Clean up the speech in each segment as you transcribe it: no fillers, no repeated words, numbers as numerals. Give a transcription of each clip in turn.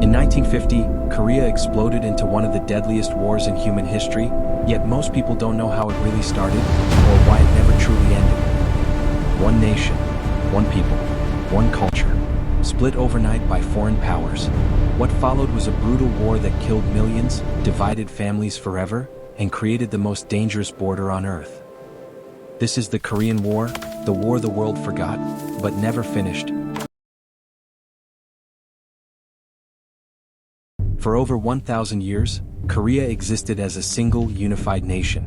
In 1950, Korea exploded into one of the deadliest wars in human history, yet most people don't know how it really started, or why it never truly ended. One nation, one people, one culture, split overnight by foreign powers. What followed was a brutal war that killed millions, divided families forever, and created the most dangerous border on Earth. This is the Korean War, the war the world forgot, but never finished. For over 1,000 years, Korea existed as a single, unified nation.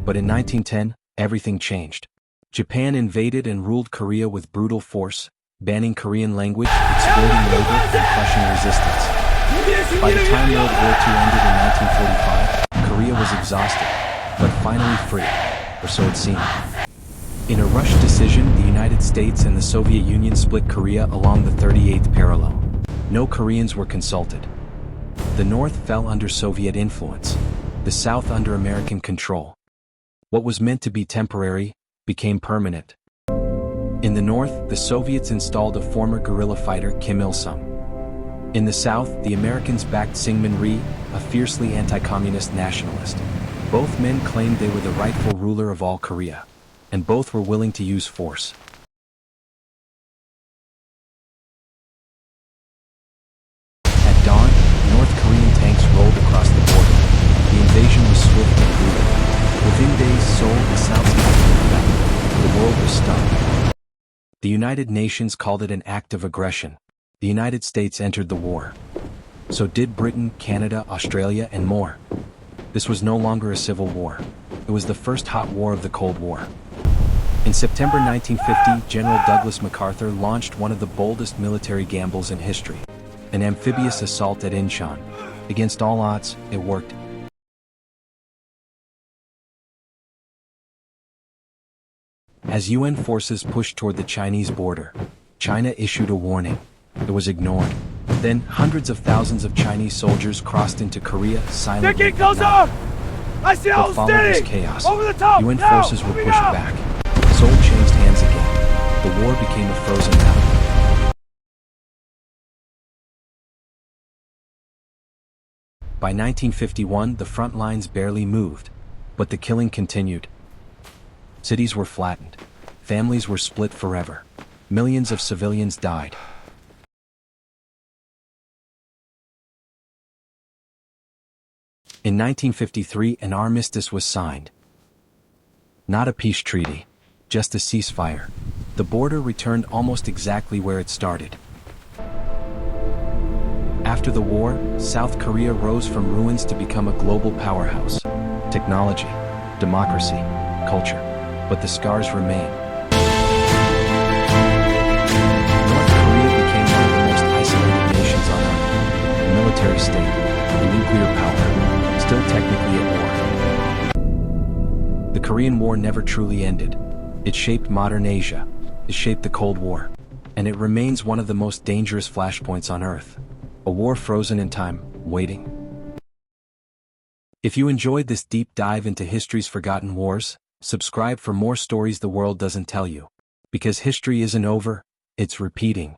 But in 1910, everything changed. Japan invaded and ruled Korea with brutal force, banning Korean language, exploiting labor, and crushing resistance. By the time World War II ended in 1945, Korea was exhausted, but finally free, or so it seemed. In a rushed decision, the United States and the Soviet Union split Korea along the 38th parallel. No Koreans were consulted. The North fell under Soviet influence, the South under American control. What was meant to be temporary became permanent. In the North, the Soviets installed a former guerrilla fighter, Kim Il-sung. In the South, the Americans backed Syngman Rhee, a fiercely anti-communist nationalist. Both men claimed they were the rightful ruler of all Korea, and both were willing to use force. At dawn, North Korean tanks rolled across the border. The invasion was swift and brutal. Within days, Seoul, the South's capital, fell. The world was stunned. The United Nations called it an act of aggression. The United States entered the war. So did Britain, Canada, Australia, and more. This was no longer a civil war. It was the first hot war of the Cold War. In September 1950, General Douglas MacArthur launched one of the boldest military gambles in history. An amphibious assault at Incheon. Against all odds, it worked. As UN forces pushed toward the Chinese border, China issued a warning. It was ignored. Then, hundreds of thousands of Chinese soldiers crossed into Korea silently. They're getting closer! I see What followed was chaos. Over the top! UN Now! forces were Moving pushed out! back. Seoul changed hands again. The war became a frozen battle. By 1951, the front lines barely moved, but the killing continued. Cities were flattened. Families were split forever. Millions of civilians died. In 1953, an armistice was signed. Not a peace treaty, just a ceasefire. The border returned almost exactly where it started. After the war, South Korea rose from ruins to become a global powerhouse. Technology, democracy, culture. But the scars remain. North Korea became one of the most isolated nations on Earth. A military state, a nuclear power, still technically at war. The Korean War never truly ended. It shaped modern Asia. It shaped the Cold War. And it remains one of the most dangerous flashpoints on Earth. A war frozen in time, waiting. If you enjoyed this deep dive into history's forgotten wars, subscribe for more stories the world doesn't tell you. Because history isn't over, it's repeating.